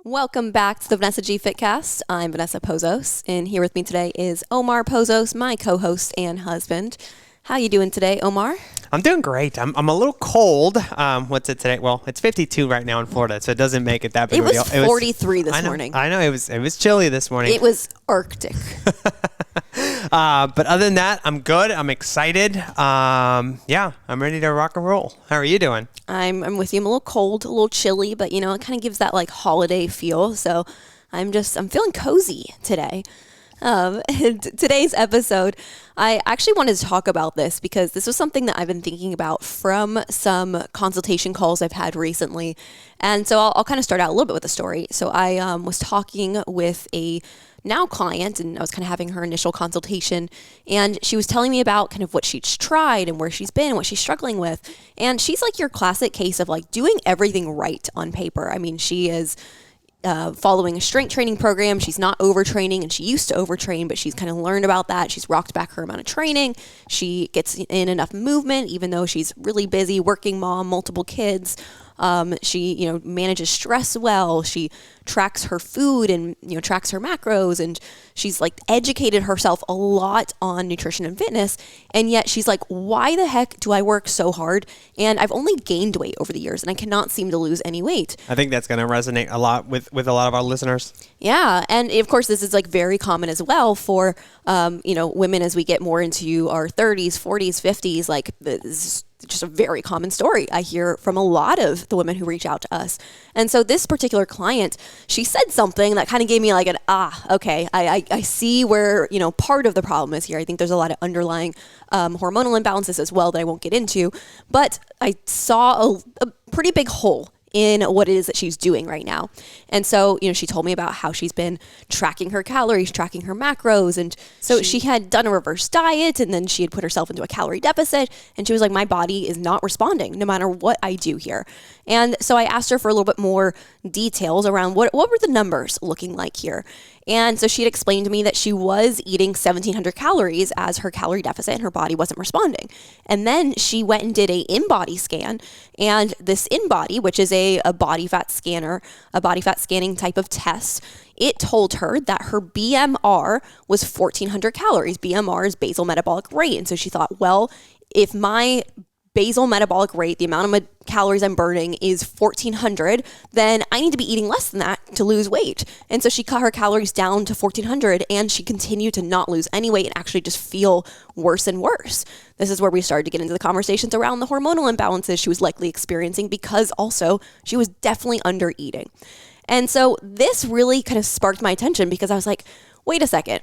Welcome back to the Vanessa G Fitcast. I'm Vanessa Pozos, and here with me today is Omar Pozos, my co-host and husband. How you doing today, Omar? I'm doing great. I'm a little cold. What's it today? Well, it's 52 right now in Florida, so it doesn't make it that big of a deal. It was 43 this morning. I know. It was chilly this morning. It was Arctic. But other than that, I'm good. I'm excited. I'm ready to rock and roll. How are you doing? I'm with you. I'm a little cold, a little chilly, but it kind of gives that like holiday feel. So I'm feeling cozy today. In today's episode, I actually wanted to talk about this because this was something that I've been thinking about from some consultation calls I've had recently. And so I'll kind of start out a little bit with a story. So I was talking with a now client, and I was kind of having her initial consultation, and she was telling me about kind of what she's tried and where she's been, what she's struggling with. And she's like your classic case of like doing everything right on paper. I mean, she is following a strength training program. She's not overtraining, and she used to overtrain, but she's kind of learned about that. She's rocked back her amount of training. She gets in enough movement, even though she's really busy, working mom, multiple kids. She, manages stress well. She tracks her food and, tracks her macros, and she's like educated herself a lot on nutrition and fitness. And yet she's like, why the heck do I work so hard? And I've only gained weight over the years, and I cannot seem to lose any weight. I think that's going to resonate a lot with a lot of our listeners. Yeah. And of course, this is like very common as well for, women as we get more into our 30s, 40s, 50s, like this is just a very common story I hear from a lot of the women who reach out to us. And so this particular client, she said something that kind of gave me like okay, I see where, part of the problem is here. I think there's a lot of underlying hormonal imbalances as well that I won't get into, but I saw a pretty big hole in what it is that she's doing right now. And so, she told me about how she's been tracking her calories, tracking her macros. And so she had done a reverse diet, and then she had put herself into a calorie deficit. And she was like, my body is not responding no matter what I do here. And so I asked her for a little bit more details around what were the numbers looking like here. And so she had explained to me that she was eating 1,700 calories as her calorie deficit, and her body wasn't responding. And then she went and did a InBody scan, and this InBody, which is a body fat scanner, a body fat scanning type of test, it told her that her BMR was 1,400 calories. BMR is basal metabolic rate. And so she thought, well, if my basal metabolic rate, the amount of calories I'm burning is 1,400, then I need to be eating less than that to lose weight. And so she cut her calories down to 1,400, and she continued to not lose any weight and actually just feel worse and worse. This is where we started to get into the conversations around the hormonal imbalances she was likely experiencing, because also she was definitely under eating. And so this really kind of sparked my attention, because I was like, wait a second.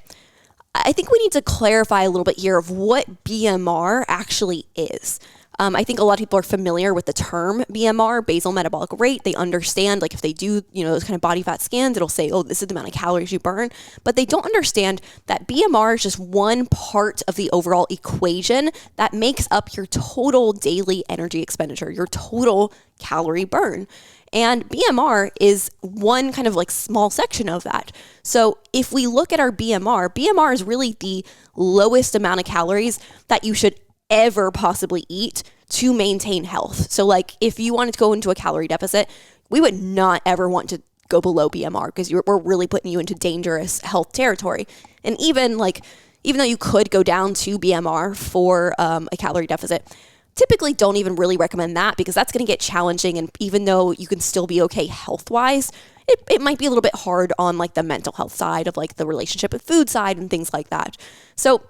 I think we need to clarify a little bit here of what BMR actually is. I think a lot of people are familiar with the term BMR, basal metabolic rate. They understand, like if they do, those kind of body fat scans, it'll say, oh, this is the amount of calories you burn. But they don't understand that BMR is just one part of the overall equation that makes up your total daily energy expenditure, your total calorie burn. And BMR is one kind of like small section of that. So if we look at our BMR is really the lowest amount of calories that you should ever possibly eat to maintain health. So like if you wanted to go into a calorie deficit, we would not ever want to go below BMR, because we're really putting you into dangerous health territory. And even though you could go down to BMR for a calorie deficit, typically don't even really recommend that, because that's going to get challenging. And even though you can still be okay health-wise, it might be a little bit hard on like the mental health side of like the relationship with food side and things like that. So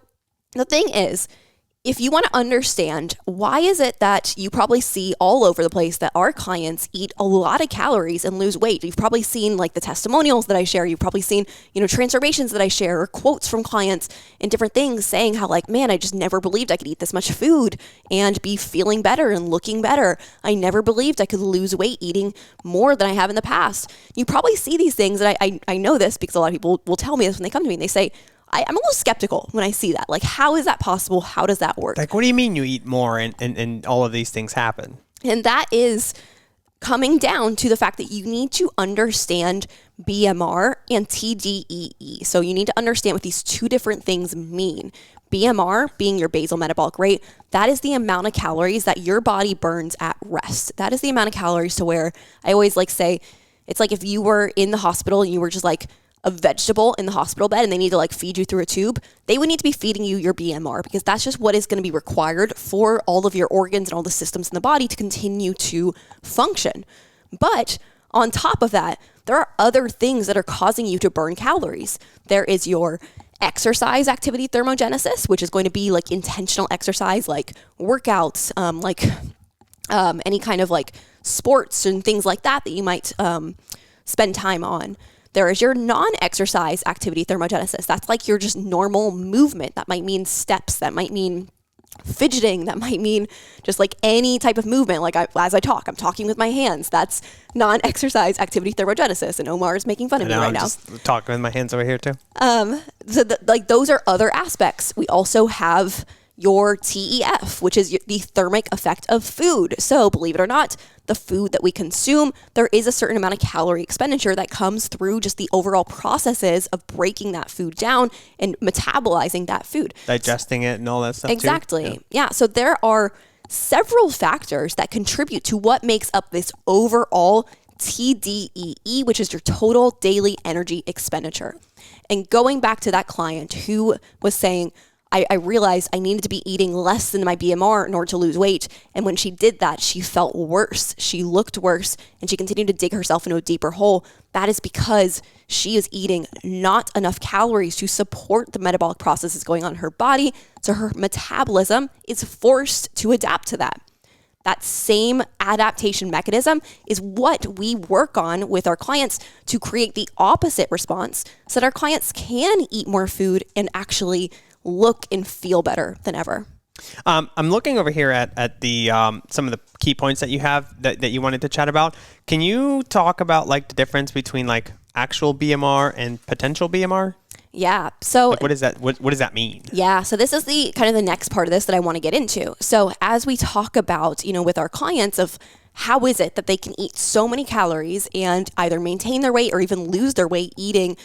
the thing is, if you want to understand why is it that you probably see all over the place that our clients eat a lot of calories and lose weight, you've probably seen like the testimonials that I share, you've probably seen, transformations that I share, or quotes from clients and different things saying how like, man, I just never believed I could eat this much food and be feeling better and looking better. I never believed I could lose weight eating more than I have in the past. You probably see these things, and I know this because a lot of people will tell me this when they come to me, and they say, I'm a little skeptical when I see that. Like, how is that possible? How does that work? Like, what do you mean you eat more and all of these things happen? And that is coming down to the fact that you need to understand BMR and TDEE. So you need to understand what these two different things mean. BMR being your basal metabolic rate, that is the amount of calories that your body burns at rest. That is the amount of calories to where I always like say, It's like if you were in the hospital and you were just like a vegetable in the hospital bed and they need to like feed you through a tube, they would need to be feeding you your BMR because that's just what is going to be required for all of your organs and all the systems in the body to continue to function. But on top of that, there are other things that are causing you to burn calories. There is your exercise activity thermogenesis, which is going to be like intentional exercise, like workouts, any kind of like sports and things like that you might spend time on. There is your non-exercise activity thermogenesis. That's like your just normal movement. That might mean steps. That might mean fidgeting. That might mean just like any type of movement. Like as I talk, I'm talking with my hands. That's non-exercise activity thermogenesis. And Omar is making fun of me right now. I'm just talking with my hands over here too. Like those are other aspects. We also have your TEF, which is the thermic effect of food. So believe it or not, the food that we consume, there is a certain amount of calorie expenditure that comes through just the overall processes of breaking that food down and metabolizing that food. Digesting it and all that stuff Exactly. too. Yeah. So there are several factors that contribute to what makes up this overall TDEE, which is your total daily energy expenditure. And going back to that client who was saying, I realized I needed to be eating less than my BMR in order to lose weight. And when she did that, she felt worse. She looked worse and she continued to dig herself into a deeper hole. That is because she is eating not enough calories to support the metabolic processes going on in her body. So her metabolism is forced to adapt to that. That same adaptation mechanism is what we work on with our clients to create the opposite response so that our clients can eat more food and actually look and feel better than ever. I'm looking over here at the some of the key points that you have that you wanted to chat about. Can you talk about like the difference between like actual BMR and potential BMR? Yeah. So like, what is that? What does that mean? Yeah. So this is the kind of the next part of this that I want to get into. So as we talk about, with our clients of how is it that they can eat so many calories and either maintain their weight or even lose their weight eating,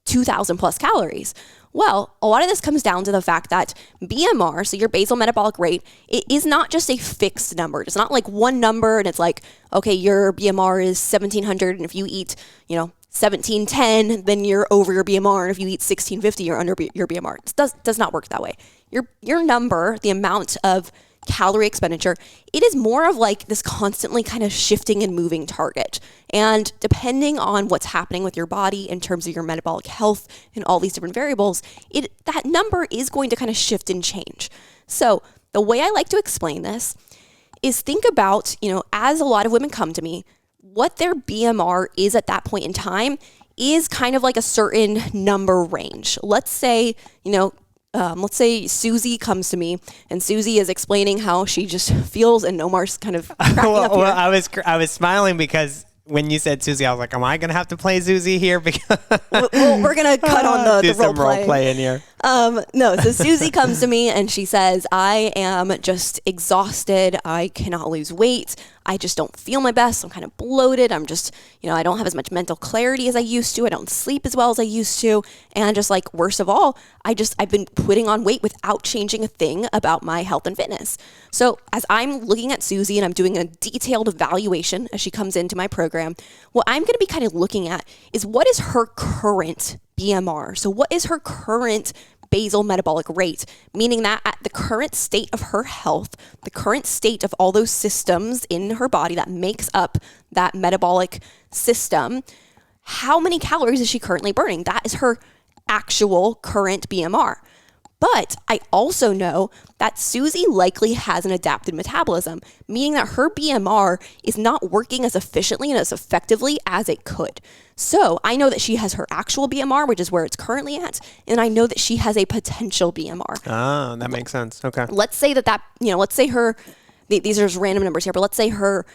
2,000 plus calories. Well, a lot of this comes down to the fact that BMR, so your basal metabolic rate, it is not just a fixed number. It's not like one number and it's like, okay, your BMR is 1,700 and if you eat, 1,710, then you're over your BMR. And if you eat 1,650, you're under your BMR. It does not work that way. Your number, the amount of calorie expenditure, it is more of like this constantly kind of shifting and moving target. And depending on what's happening with your body in terms of your metabolic health and all these different variables, that number is going to kind of shift and change. So the way I like to explain this is think about, as a lot of women come to me, what their BMR is at that point in time is kind of like a certain number range. Let's say, let's say Susie comes to me and Susie is explaining how she just feels and Omar's kind of cracking up here. Well, I was smiling because when you said Susie, I was like, am I going to have to play Susie here? Because well, we're going to cut on the some role play in here. No, so Susie comes to me and she says, I am just exhausted. I cannot lose weight. I just don't feel my best. I'm kind of bloated. I'm just, I don't have as much mental clarity as I used to. I don't sleep as well as I used to. And just like, worst of all, I've been putting on weight without changing a thing about my health and fitness. So as I'm looking at Susie and I'm doing a detailed evaluation as she comes into my program, what I'm going to be kind of looking at is what is her current BMR? So what is her current basal metabolic rate, meaning that at the current state of her health, the current state of all those systems in her body that makes up that metabolic system, how many calories is she currently burning? That is her actual current BMR. But I also know that Susie likely has an adapted metabolism, meaning that her BMR is not working as efficiently and as effectively as it could. So I know that she has her actual BMR, which is where it's currently at, and I know that she has a potential BMR. Ah, that makes sense. Okay. Let's say let's say her, these are just random numbers here, but let's say her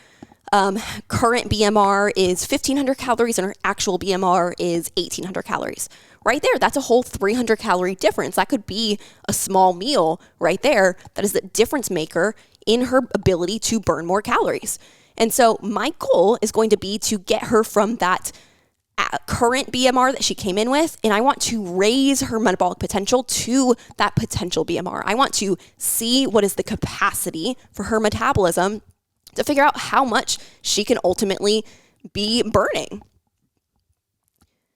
current BMR is 1,500 calories and her actual BMR is 1,800 calories. Right there, that's a whole 300 calorie difference. That could be a small meal right there. That is the difference maker in her ability to burn more calories. And so my goal is going to be to get her from that current BMR that she came in with, and I want to raise her metabolic potential to that potential BMR. I want to see what is the capacity for her metabolism to figure out how much she can ultimately be burning.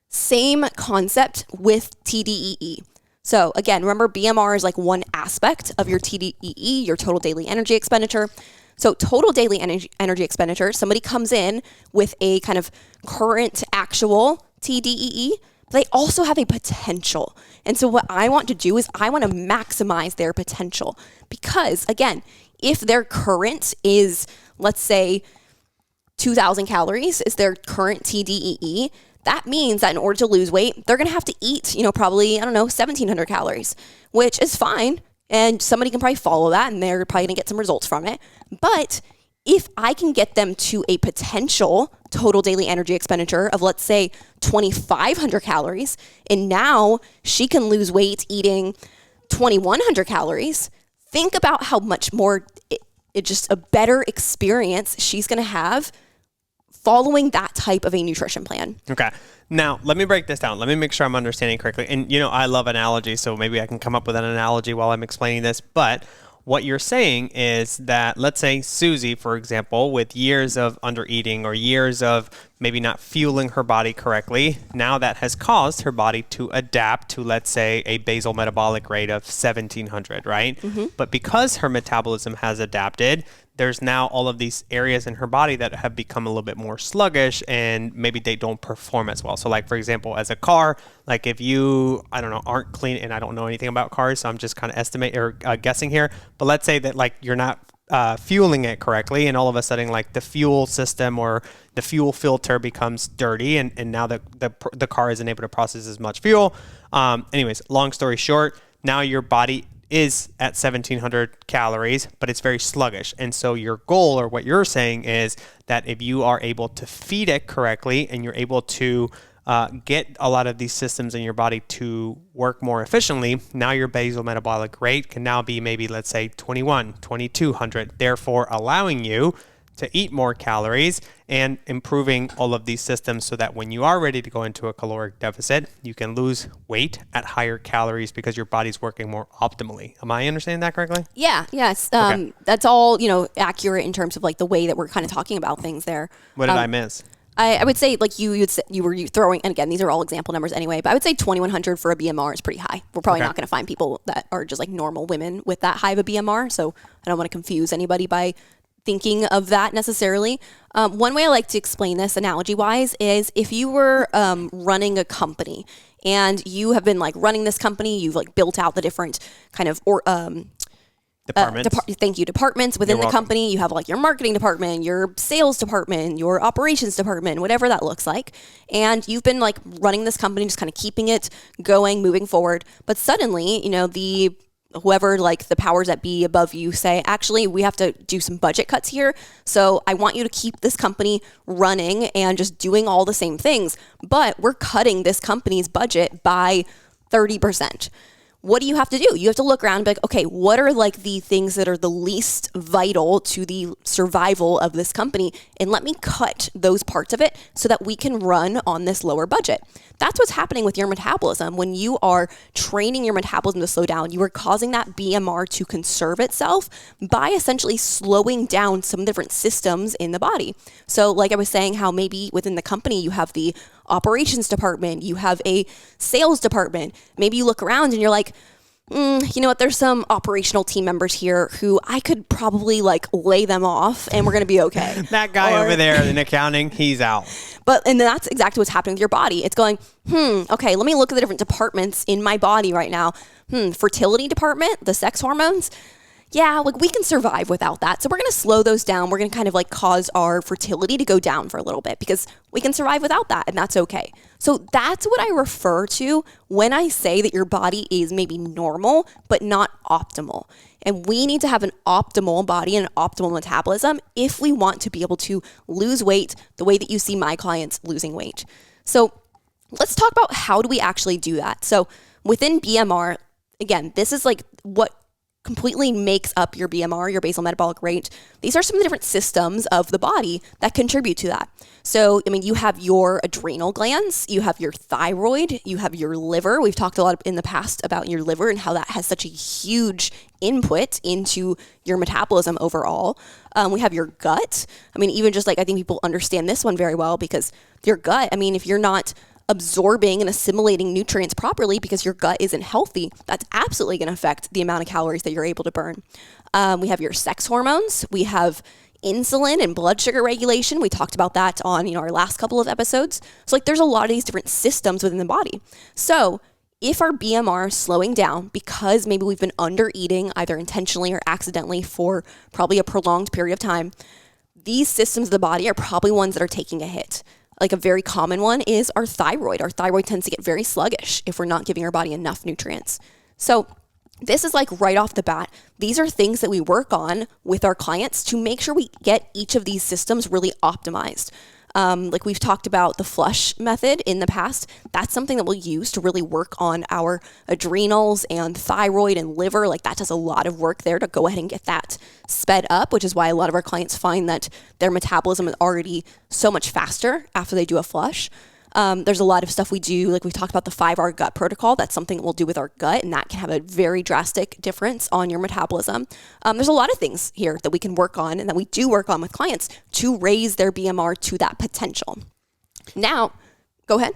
Same concept with TDEE. So again, remember BMR is like one aspect of your TDEE, your total daily energy expenditure. So total daily energy expenditure, somebody comes in with a kind of current actual TDEE, but they also have a potential. And so what I want to do is I want to maximize their potential because again, if their current is, let's say 2,000 calories is their current TDEE, that means that in order to lose weight, they're going to have to eat, probably, 1,700 calories, which is fine. And somebody can probably follow that and they're probably going to get some results from it. But if I can get them to a potential total daily energy expenditure of, let's say, 2,500 calories, and now she can lose weight eating 2,100 calories, think about how much more it just a better experience she's going to have following that type of a nutrition plan. Okay. Now, let me break this down. Let me make sure I'm understanding correctly. And, I love analogies, so maybe I can come up with an analogy while I'm explaining this. But what you're saying is that, let's say Susie, for example, with years of undereating or years of maybe not fueling her body correctly, now that has caused her body to adapt to, let's say, a basal metabolic rate of 1,700, right? Mm-hmm. But because her metabolism has adapted, there's now all of these areas in her body that have become a little bit more sluggish and maybe they don't perform as well. So like, for example, as a car, like if you, aren't clean, and I don't know anything about cars, so I'm just kind of guessing here, but let's say that like you're not fueling it correctly and all of a sudden like the fuel system or the fuel filter becomes dirty and now the car isn't able to process as much fuel. Anyways, long story short, now your body is at 1,700 calories, but it's very sluggish. And so your goal, or what you're saying, is that if you are able to feed it correctly and you're able to get a lot of these systems in your body to work more efficiently, now your basal metabolic rate can now be maybe, let's say, 2,200, therefore allowing you to eat more calories and improving all of these systems so that when you are ready to go into a caloric deficit, you can lose weight at higher calories because your body's working more optimally. Am I understanding that correctly? Yeah, yes. Okay. That's all, accurate in terms of like the way that we're kind of talking about things there. What did I miss? I would say like you were throwing, and again, these are all example numbers anyway, but I would say 2,100 for a BMR is pretty high. We're probably not going to find people that are just like normal women with that high of a BMR. So I don't want to confuse anybody by thinking of that necessarily. One way I like to explain this analogy wise is if you were running a company and you have been like running this company, you've like built out the different kind of departments within the company. You have like your marketing department, your sales department, your operations department, whatever that looks like. And you've been like running this company, just kind of keeping it going, moving forward. But suddenly, whoever like the powers that be above you say, actually, we have to do some budget cuts here. So I want you to keep this company running and just doing all the same things, but we're cutting this company's budget by 30%. What do you have to do? You have to look around and be like, okay, what are like the things that are the least vital to the survival of this company? And let me cut those parts of it so that we can run on this lower budget. That's what's happening with your metabolism. When you are training your metabolism to slow down, you are causing that BMR to conserve itself by essentially slowing down some different systems in the body. So like I was saying, how maybe within the company, you have the operations department, you have a sales department. Maybe you look around and you're like, you know what, there's some operational team members here who I could probably like lay them off and we're going to be okay. That guy over there in accounting, he's out. And that's exactly what's happening with your body. It's going, okay, let me look at the different departments in my body right now. Fertility department, the sex hormones. Yeah, like we can survive without that. So we're going to slow those down. We're going to kind of like cause our fertility to go down for a little bit because we can survive without that, and that's okay. So that's what I refer to when I say that your body is maybe normal, but not optimal. And we need to have an optimal body and an optimal metabolism if we want to be able to lose weight the way that you see my clients losing weight. So let's talk about how do we actually do that. So within BMR, again, this is like what completely makes up your BMR, your basal metabolic rate. These are some of the different systems of the body that contribute to that. So, I mean, you have your adrenal glands, you have your thyroid, you have your liver. We've talked a lot in the past about your liver and how that has such a huge input into your metabolism overall. We have your gut. I mean, even just like, I think people understand this one very well because your gut, I mean, if you're not absorbing and assimilating nutrients properly because your gut isn't healthy, that's absolutely going to affect the amount of calories that you're able to burn. We have your sex hormones. We have insulin and blood sugar regulation. We talked about that on, our last couple of episodes. So like there's a lot of these different systems within the body. So if our BMR is slowing down because maybe we've been under eating either intentionally or accidentally for probably a prolonged period of time, these systems of the body are probably ones that are taking a hit. Like a very common one is our thyroid. Our thyroid tends to get very sluggish if we're not giving our body enough nutrients. So this is like right off the bat. These are things that we work on with our clients to make sure we get each of these systems really optimized. Like we've talked about the flush method in the past. That's something that we'll use to really work on our adrenals and thyroid and liver. Like that does a lot of work there to go ahead and get that sped up, which is why a lot of our clients find that their metabolism is already so much faster after they do a flush. There's a lot of stuff we do, like we've talked about the 5R gut protocol. That's something that we'll do with our gut, and that can have a very drastic difference on your metabolism. There's a lot of things here that we can work on and that we do work on with clients to raise their BMR to that potential. Now, go ahead.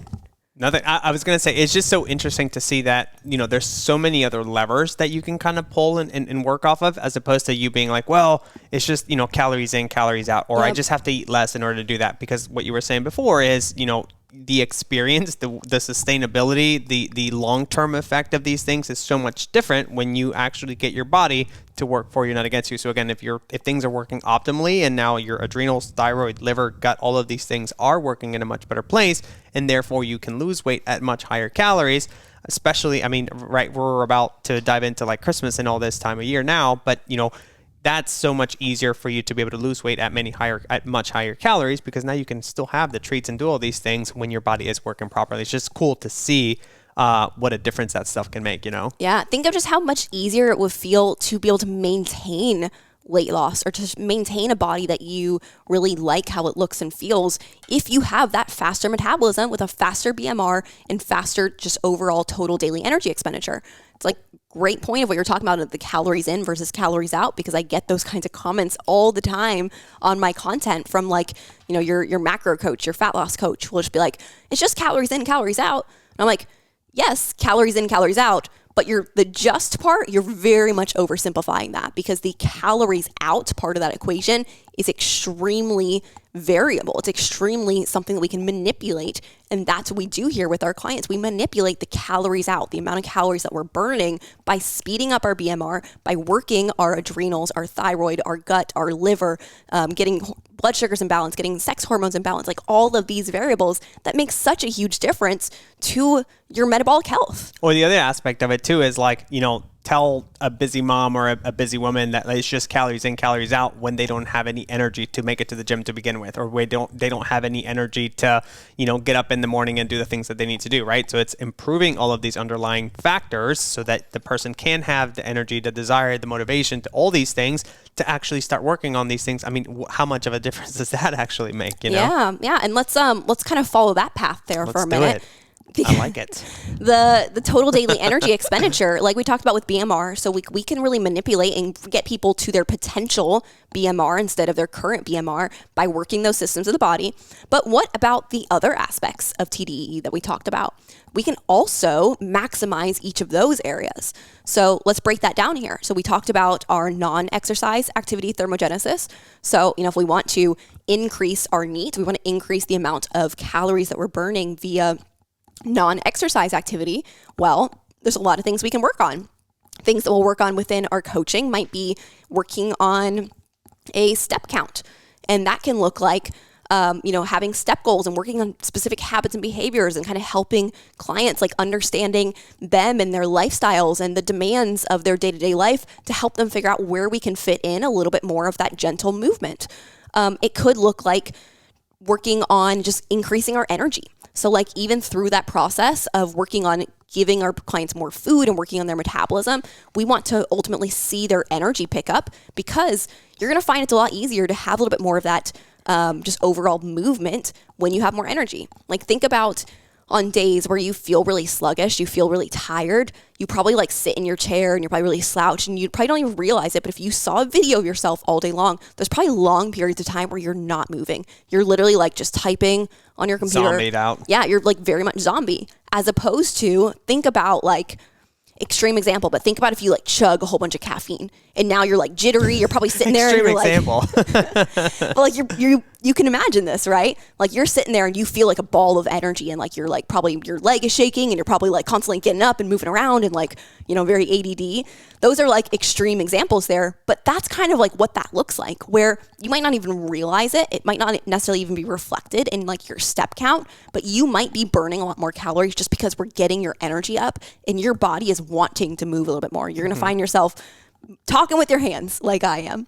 Nothing. I was going to say, it's just so interesting to see that, there's so many other levers that you can kind of pull and work off of, as opposed to you being like, well, it's just, calories in, calories out, or I just have to eat less in order to do that. Because what you were saying before is, the experience, the sustainability, the long-term effect of these things is so much different when you actually get your body to work for you, not against you. So again, if things are working optimally and now your adrenals, thyroid, liver, gut, all of these things are working in a much better place, and therefore you can lose weight at much higher calories, especially, right, we're about to dive into like Christmas and all this time of year now, but that's so much easier for you to be able to lose weight at much higher calories, because now you can still have the treats and do all these things when your body is working properly. It's just cool to see what a difference that stuff can make, Yeah, think of just how much easier it would feel to be able to maintain weight loss or to maintain a body that you really like how it looks and feels if you have that faster metabolism with a faster BMR and faster just overall total daily energy expenditure. It's like great point of what you're talking about, the calories in versus calories out, because I get those kinds of comments all the time on my content from like, your macro coach, your fat loss coach will just be like, it's just calories in, calories out. And I'm like, yes, calories in, calories out, but the just part, you're very much oversimplifying that, because the calories out part of that equation is extremely variable. It's extremely something that we can manipulate. And that's what we do here with our clients. We manipulate the calories out, the amount of calories that we're burning by speeding up our BMR, by working our adrenals, our thyroid, our gut, our liver, getting blood sugars in balance, getting sex hormones in balance, like all of these variables that make such a huge difference to your metabolic health. Or the other aspect of it too is like, tell a busy mom or a busy woman that it's just calories in, calories out when they don't have any energy to make it to the gym to begin with, or they don't have any energy to, get up in the morning and do the things that they need to do, right? So it's improving all of these underlying factors so that the person can have the energy, the desire, the motivation to all these things to actually start working on these things. How much of a difference does that actually make, Yeah. And let's kind of follow that path there for a minute. I like it. The total daily energy expenditure, like we talked about with BMR, so we can really manipulate and get people to their potential BMR instead of their current BMR by working those systems of the body. But what about the other aspects of TDEE that we talked about? We can also maximize each of those areas. So let's break that down here. So we talked about our non-exercise activity thermogenesis. So, if we want to increase our NEAT, we want to increase the amount of calories that we're burning via non-exercise activity, well, there's a lot of things we can work on. Things that we'll work on within our coaching might be working on a step count. And that can look like, having step goals and working on specific habits and behaviors and kind of helping clients, like understanding them and their lifestyles and the demands of their day-to-day life to help them figure out where we can fit in a little bit more of that gentle movement. It could look like working on just increasing our energy. So like even through that process of working on giving our clients more food and working on their metabolism, we want to ultimately see their energy pick up, because you're going to find it's a lot easier to have a little bit more of that just overall movement when you have more energy. Like, think about on days where you feel really sluggish, you feel really tired, you probably like sit in your chair and you're probably really slouched and you probably don't even realize it. But if you saw a video of yourself all day long, there's probably long periods of time where you're not moving. You're literally like just typing on your computer. Zombied out. Yeah, you're like very much zombie. As opposed to, think about like, extreme example, but think about if you like chug a whole bunch of caffeine and now you're like jittery, you're probably sitting there and you're example. But like you can imagine this, right? Like, you're sitting there and you feel like a ball of energy, and like you're like probably your leg is shaking and you're probably like constantly getting up and moving around and like, very ADD. Those are like extreme examples there, but that's kind of like what that looks like, where you might not even realize it. It might not necessarily even be reflected in like your step count, but you might be burning a lot more calories just because we're getting your energy up and your body is wanting to move a little bit more. You're going to find yourself talking with your hands like I am.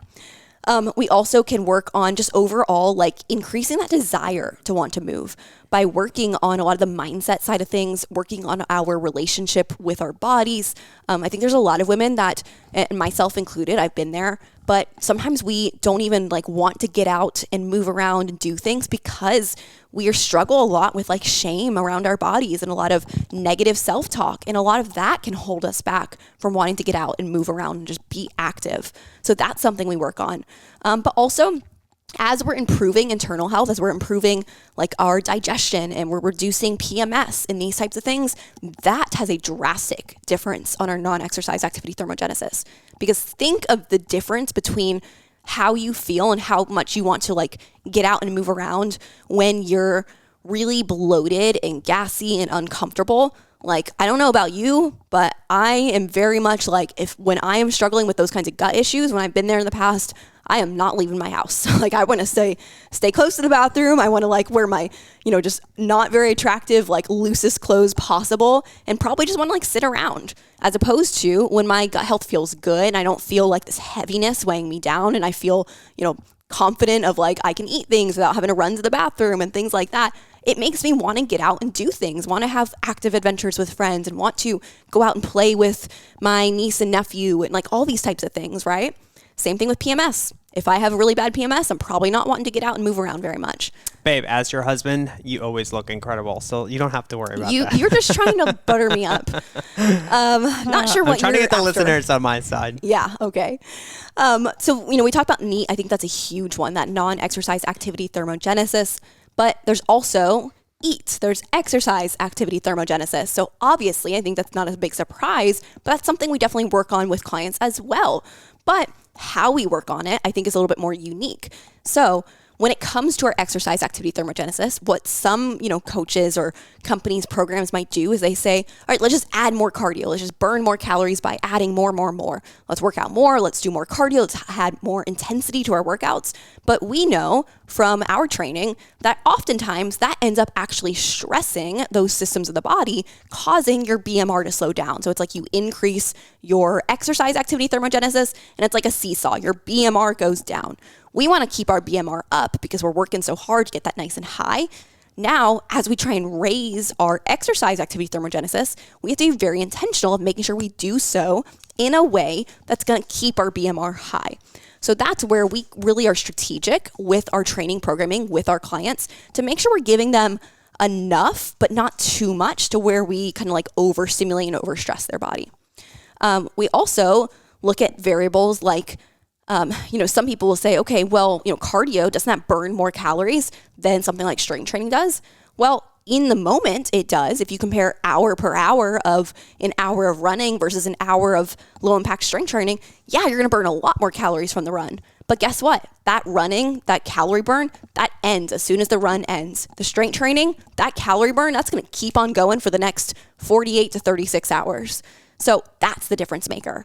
We also can work on just overall like increasing that desire to want to move by working on a lot of the mindset side of things, working on our relationship with our bodies. I think there's a lot of women that, and myself included, I've been there, but sometimes we don't even like want to get out and move around and do things because we struggle a lot with like shame around our bodies and a lot of negative self-talk. And a lot of that can hold us back from wanting to get out and move around and just be active. So that's something we work on. But also, as we're improving internal health, as we're improving like our digestion and we're reducing PMS and these types of things, that has a drastic difference on our non-exercise activity thermogenesis. Because think of the difference between how you feel and how much you want to like get out and move around when you're really bloated and gassy and uncomfortable. Like, I don't know about you, but I am very much like, when I am struggling with those kinds of gut issues, when I've been there in the past, I am not leaving my house. Like, I want to stay close to the bathroom. I want to like wear my, just not very attractive, like loosest clothes possible, and probably just want to like sit around, as opposed to when my gut health feels good and I don't feel like this heaviness weighing me down, and I feel, confident of like I can eat things without having to run to the bathroom and things like that. It makes me want to get out and do things, want to have active adventures with friends, and want to go out and play with my niece and nephew and like all these types of things, right? Same thing with PMS. If I have a really bad PMS, I'm probably not wanting to get out and move around very much. Babe, as your husband, you always look incredible, so you don't have to worry about that. You're just trying to butter me up. Not sure what I'm trying to get the after. listeners on my side. Yeah, okay. So, we talked about NEAT. I think that's a huge one, that non-exercise activity thermogenesis. But there's also EAT. There's exercise activity thermogenesis. So obviously, I think that's not a big surprise, but that's something we definitely work on with clients as well. But how we work on it, I think, is a little bit more unique. So when it comes to our exercise activity thermogenesis, what some, coaches or companies, programs might do is they say, all right, let's just add more cardio. Let's just burn more calories by adding more. Let's work out more. Let's do more cardio. Let's add more intensity to our workouts. But we know from our training that oftentimes that ends up actually stressing those systems of the body, causing your BMR to slow down. So it's like you increase your exercise activity thermogenesis, and it's like a seesaw. Your BMR goes down. We want to keep our BMR up because we're working so hard to get that nice and high. Now, as we try and raise our exercise activity thermogenesis, we have to be very intentional of making sure we do so in a way that's going to keep our BMR high. So that's where we really are strategic with our training programming with our clients to make sure we're giving them enough, but not too much to where we kind of like overstimulate and overstress their body. We also look at variables like some people will say, okay, well, cardio, doesn't that burn more calories than something like strength training does? Well, in the moment, it does. If you compare hour per hour of an hour of running versus an hour of low impact strength training, yeah, you're going to burn a lot more calories from the run. But guess what? That running, that calorie burn, that ends as soon as the run ends. The strength training, that calorie burn, that's going to keep on going for the next 48 to 36 hours. So that's the difference maker.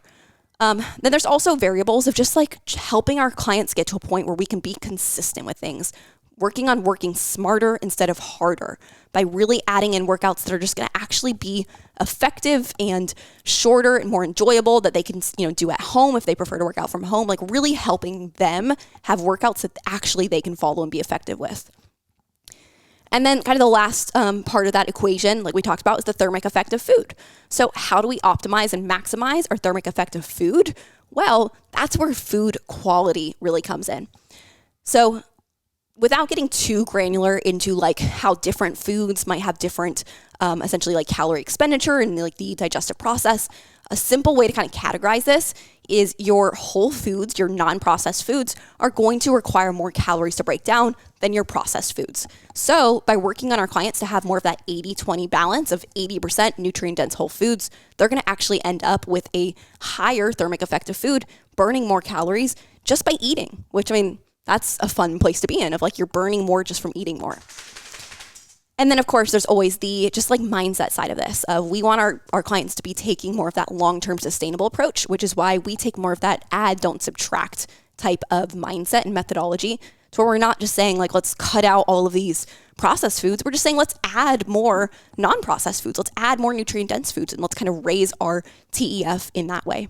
Then there's also variables of just like helping our clients get to a point where we can be consistent with things, working on working smarter instead of harder by really adding in workouts that are just going to actually be effective and shorter and more enjoyable that they can, do at home if they prefer to work out from home, like really helping them have workouts that actually they can follow and be effective with. And then kind of the last part of that equation, like we talked about, is the thermic effect of food. So how do we optimize and maximize our thermic effect of food? Well, that's where food quality really comes in. So without getting too granular into like how different foods might have different essentially like calorie expenditure and like the digestive process, a simple way to kind of categorize this is your whole foods, your non-processed foods, are going to require more calories to break down than your processed foods. So by working on our clients to have more of that 80-20 balance of 80% nutrient-dense whole foods, they're going to actually end up with a higher thermic effect of food, burning more calories just by eating, which, I mean, that's a fun place to be in, of like you're burning more just from eating more. And then, of course, there's always the just like mindset side of this. We want our clients to be taking more of that long-term sustainable approach, which is why we take more of that add, don't subtract type of mindset and methodology, to where we're not just saying like, let's cut out all of these processed foods. We're just saying, let's add more non-processed foods. Let's add more nutrient-dense foods, and let's kind of raise our TEF in that way.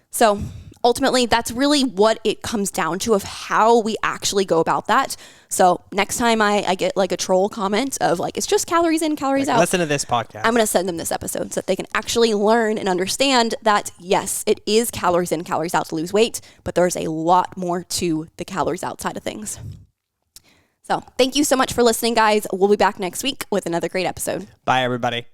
So ultimately, that's really what it comes down to of how we actually go about that. So next time I get like a troll comment of like, it's just calories in, calories out. Listen to this podcast. I'm going to send them this episode so that they can actually learn and understand that, yes, it is calories in, calories out to lose weight, but there's a lot more to the calories out side of things. So thank you so much for listening, guys. We'll be back next week with another great episode. Bye, everybody.